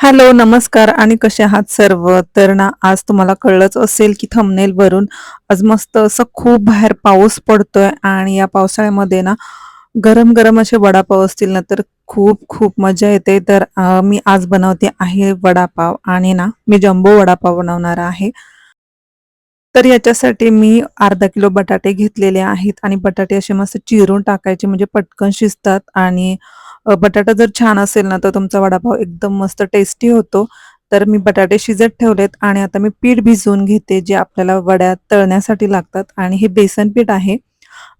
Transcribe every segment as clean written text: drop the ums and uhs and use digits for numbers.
Hello, नमस्कार आणि कसे आहात सर्व? तर ना, आज तुम्हाला कळलंच असेल की थंबनेलवरून आज मस्त असं खूप बाहेर पाऊस पडतोय आणि या पावसाळ्यामध्ये ना, गरम-गरम असे वडापाव असतील ना, तर खूप मजा येते. तर मी आज बनवते आहे वडापाव आणि ना, मी जम्बो वडापाव बनवणार आहे. तर याच्यासाठी मी अर्धा किलो बटाटे घेतलेले आहेत आणि बटाटे असे मस्त चिरून टाकायचे म्हणजे पटकन शिजतात आणि बटाटा जर छान असेल ना, तर तुमचा वडापाव एकदम मस्त टेस्टी होतो. तर मी बटाटे शिजत ठेवलेत आणि आता मी पीठ भिजवून घेते, जे आपल्याला वड्या तळण्यासाठी लागतात आणि हे बेसन पीठ आहे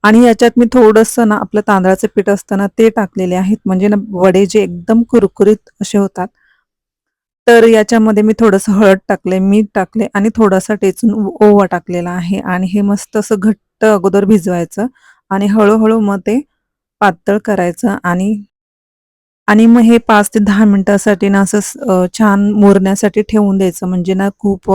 आणि याच्यात मी थोडंसं ना, आपलं तांदळाचं पीठ असतं ना, ते टाकलेले आहेत. म्हणजे ना, वडे जे एकदम कुरकुरीत असे होतात. तर याच्यामध्ये मी थोडंसं हळद टाकले, मीठ टाकले आणि थोडासा टेचून ओवा टाकलेला आहे आणि हे मस्त असं घट्ट अगोदर भिजवायचं आणि हळू मग ते पातळ करायचं आणि आणि मग हे 5 ते 10 मिनिटासाठी ना असं छान मुरण्यासाठी ठेवून द्यायचं म्हणजे ना खूप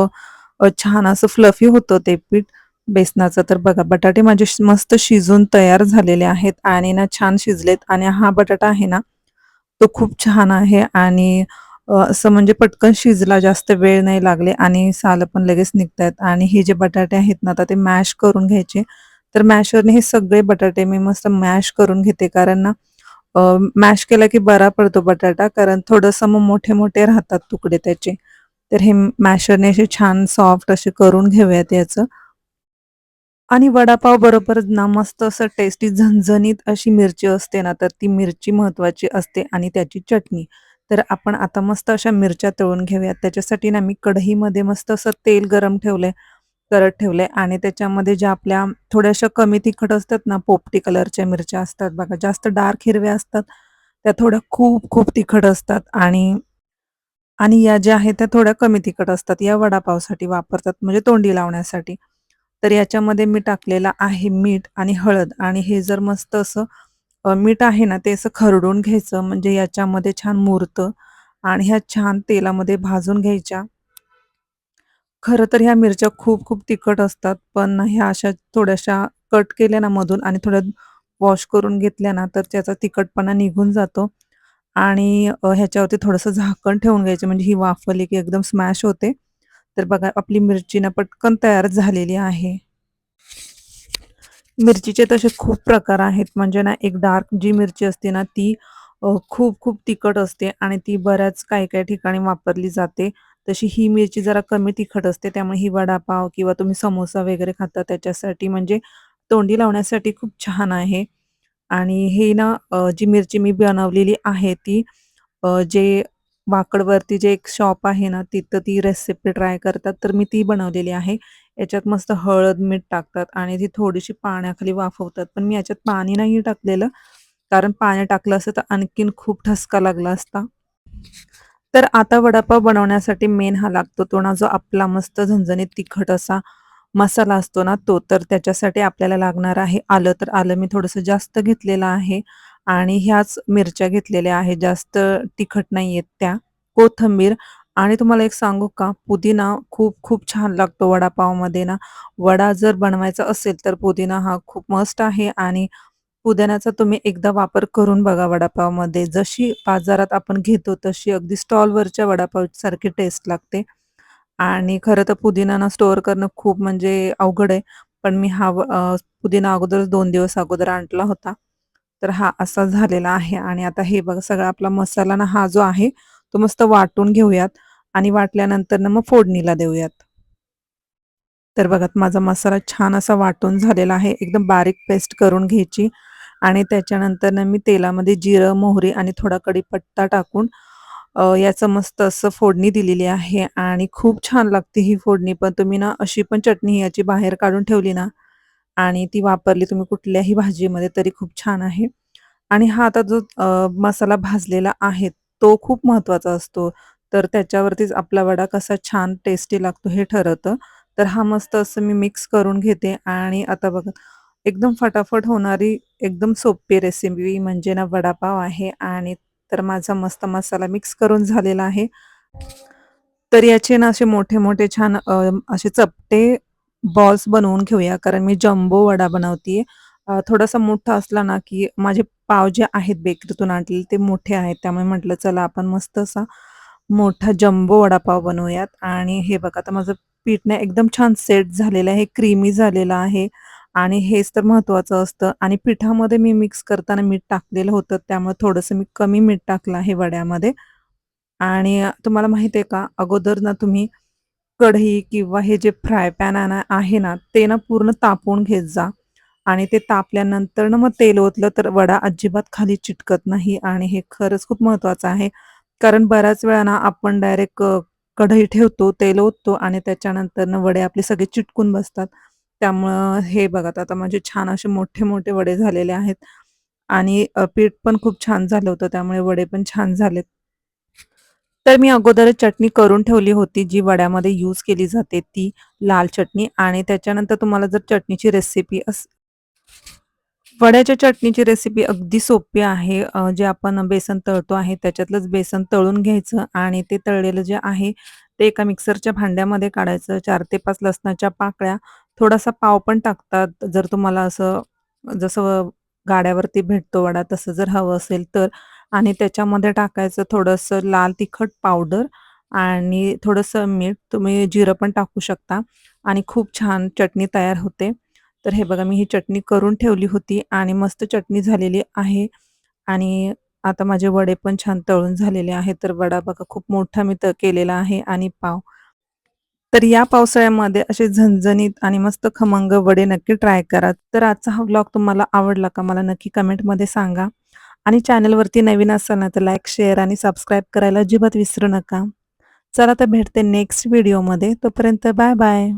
छान असं फ्लफी होतं ते पीठ बेसनाचं. तर बघा बटाटे माझे मस्त शिजून तयार झालेले आहेत आणि ना छान शिजलेत आणि हा बटाटा आहे ना, तो खूप छान आहे आणि असं म्हणजे पटकन शिजला, जास्त वेळ नाही लागले आणि सालं पण लगेच निघतायत आणि हे जे बटाटे आहेत ना, आता ते मॅश करून घ्यायचे. तर मॅशरने हे सगळे बटाटे मी मस्त मॅश करून घेते कारण ना मॅश केला की बरा पडतो बटाटा कारण थोडंसं मग मोठे-मोठे राहतात तुकडे त्याचे. तर हे मॅशरने असे छान सॉफ्ट असे करून घेऊयात याचं. आणि वडापाव बरोबर ना मस्त असं टेस्टी झणझणीत अशी मिरची असते ना, तर ती मिरची महत्त्वाची असते आणि त्याची चटणी. तर आपण आता मस्त अशा मिरच्या तळून घेऊयात. त्याच्यासाठी ना मी कढईमध्ये मस्त असं तेल गरम करत ठेवलंय आणि त्याच्यामध्ये ज्या आपल्या थोड्याशा कमी तिखट असतात ना, पोपटी कलरच्या मिरच्या असतात बघा, जास्त डार्क हिरव्या असतात. त्या थोड्या खूप तिखट असतात आणि या ज्या आहेत त्या थोड्या कमी तिखट असतात. या वडापावसाठी वापरतात म्हणजे तोंडी लावण्यासाठी. तर याच्यामध्ये मी टाकलेलं आहे मीठ आणि हळद आणि हे जर मस्त असं मीठ आहे ना, ते असं खरडून घ्यायचं म्हणजे याच्यामध्ये छान मुरतं आणि ह्या छान तेलामध्ये भाजून घ्यायच्या. खरं तर ह्या मिरच्या खूप तिखट असतात, पण ह्या अशा थोड्याशा कट केल्या ना मधून आणि थोड्या वॉश करून घेतल्या ना, तर त्याचा तिखटपणा निघून जातो आणि ह्याच्यावरती थोडंसं झाकण ठेवून घ्यायचं म्हणजे ही वाफवली की एकदम स्मॅश होते. तर बघा आपली मिरची ना पटकन तयार झालेली आहे. मिरचीचे तसे खूप प्रकार आहेत. म्हणजे ना, एक डार्क जी मिरची असते ना, ती खूप तिखट असते आणि ती बऱ्याच काही ठिकाणी वापरली जाते. तशी ही मिरची जरा कमी तिखट असते. त्यामुळे ही वडापाव किंवा तुम्ही समोसा वगैरे खाता त्याच्यासाठी म्हणजे तोंडी लावण्यासाठी खूप छान आहे. आणि हे ना जी मिरची मी बनवलेली आहे ती जे वाकडवरती जे एक शॉप आहे ना, तिथं ती रेसिपी ट्राय करतात, तर मी ती बनवलेली आहे. याच्यात मस्त हळद, मीठ टाकतात आणि ती थोडीशी पाण्याखाली वाफवतात. पण मी याच्यात पाणी नाही टाकलेलं, कारण पाणी टाकलं असतं तर आणखीन खूप ठसका लागला असता. तर आता वडापाव बनवण्यासाठी मेन हा लागतो तो ना, जो आपला मस्त झणझणीत तिखट असा मसाला असतो ना तो. तर त्याच्यासाठी आपल्याला लागणार आहे आलं. तर आलं मी थोडंसं जास्त घेतलेलं आहे आणि ह्याच मिरच्या घेतलेल्या आहेत, जास्त तिखट नाहीयेत त्या. कोथिंबीर आणि तुम्हाला एक सांगू का, पुदिना खूप छान लागतो वडापावमध्ये ना. वडा जर बनवायचा असेल तर पुदिना हा खूप मस्ट आहे आणि पुदिन्याचा तुम्ही एकदा वापर करून बघा वडापावमध्ये. जशी बाजारात आपण घेतो तशी अगदी स्टॉलवरच्या वडापावसारखी टेस्ट लागते. आणि खरं तर पुदिना ना स्टोअर करणं खूप म्हणजे अवघड आहे. पण मी पुदिना अगोदरच 2 दिवस अगोदर आणला होता. तर हा असा झालेला आहे आणि आता हे बघा सगळा आपला मसाला ना हा जो आहे, तो मस्त वाटून घेऊयात आणि वाटल्यानंतर ना मग फोडणीला देऊयात. तर बघा माझा मसाला छान असा वाटून झालेला आहे. एकदम बारीक पेस्ट करून घ्यायची आणि त्याच्यानंतर ना मी तेलामध्ये जिरं, मोहरी आणि थोडा कढीपत्ता टाकून याचं मस्त असं फोडणी दिलेली आहे आणि खूप छान लागते ही फोडणी. पण तुम्ही ना अशी पण चटणी याची बाहेर काढून ठेवली ना आणि ती वापरली तुम्ही कुठल्याही भाजीमध्ये तरी खूप छान आहे. आणि हा आता जो मसाला भाजलेला आहे, तो खूप महत्त्वाचा असतो. तर त्याच्यावरतीच आपला वडा कसा छान टेस्टी लागतो हे ठरवतं. तर हा मस्त असं मी मिक्स करून घेते आणि आता बघा एकदम फटाफट होणारी एकदम सोपी रेसिपी म्हणजे ना वडापाव आहे आणि तर माझा मस्त मसाला मिक्स करून झालेला आहे. तर याचे ना असे मोठे-मोठे छान असे चपटे बॉल्स बनवून घेऊया कारण मी जम्बो वडा बनवतीये थोडासा मोठा असला ना, की माझे पाव जे आहेत बेकरीतून आणलेले ते मोठे आहेत. त्यामुळे म्हटलं चला आपण मस्त असा मोठा जम्बो वडापाव बनवूयात. आणि हे बघा आता माझं पीठ ना एकदम छान सेट झालेलं आहे, क्रीमी झालेलं आहे आणि हेच तर महत्त्वाचं असतं. आणि पिठामध्ये मी मिक्स करताना मीठ टाकलेलं होतं, त्यामुळे थोडंसं मी कमी मीठ टाकलं आहे वड्यामध्ये. आणि तुम्हाला माहिती आहे का, अगोदर ना तुम्ही कढई किंवा हे जे फ्राय पॅन आहे ना, ते ना पूर्ण तापवून घेत जा. आणि ते तापल्यानंतर ना मग तेल ओतलं तर वडा अजिबात खाली चिटकत नाही आणि हे खरंच खूप महत्त्वाचं आहे. कारण बऱ्याच वेळा ना आपण डायरेक्ट कढई ठेवतो, तेल ओततो आणि त्याच्यानंतरनं वडे आपले सगळे चिटकून बसतात. त्यामुळं हे बघा आता माझे छान असे मोठे-मोठे वडे झालेले आहेत आणि पीठ पण खूप छान झालं होतं, त्यामुळे वडे पण छान झालेत. तर मी अगोदरच चटणी करून ठेवली होती, जी वड्यामध्ये यूज केली जाते ती लाल चटणी. आणि त्याच्यानंतर तुम्हाला जर चटणीची रेसिपी वड्याच्या चटणीची रेसिपी अगदी सोपी आहे. जे आपण बेसन तळतो आहे त्याच्यातलंच बेसन तळून घ्यायचं आणि ते तळलेलं जे आहे ते एका मिक्सरच्या भांड्यामध्ये काढायचं. 4 ते 5 लसणाच्या पाकळ्या, थोडासा पाव पण टाकतात जर तुम्हाला असं जसं गाड्यावरती भेटतो वडा तसं जर हवं असेल तर. आणि त्याच्यामध्ये टाकायचं थोडंसं लाल तिखट पावडर आणि थोडंसं मीठ. तुम्ही जिरं पण टाकू शकता आणि खूप छान चटणी तयार होते. तर हे बघा मी ही चटणी करून ठेवली होती आणि मस्त चटणी झालेली आहे. आणि आता माझे वडे पण छान तळून झालेले आहेत. तर वडा बघा खूप मोठा मी केलेला आहे आणि पाव. तर या पावसाळ्यामध्ये असे झणझणीत आणि मस्त खमंग वडे नक्की ट्राय करा. तर आजचा हा व्लॉग तुम्हाला आवडला का? मला नक्की कमेंटमध्ये सांगा. आणि चॅनलवरती नवीन असाल ना तर लाईक, शेअर आणि सबस्क्राईब करायला अजिबात विसरू नका. चला तर भेटते नेक्स्ट व्हिडिओमध्ये. तोपर्यंत बाय बाय.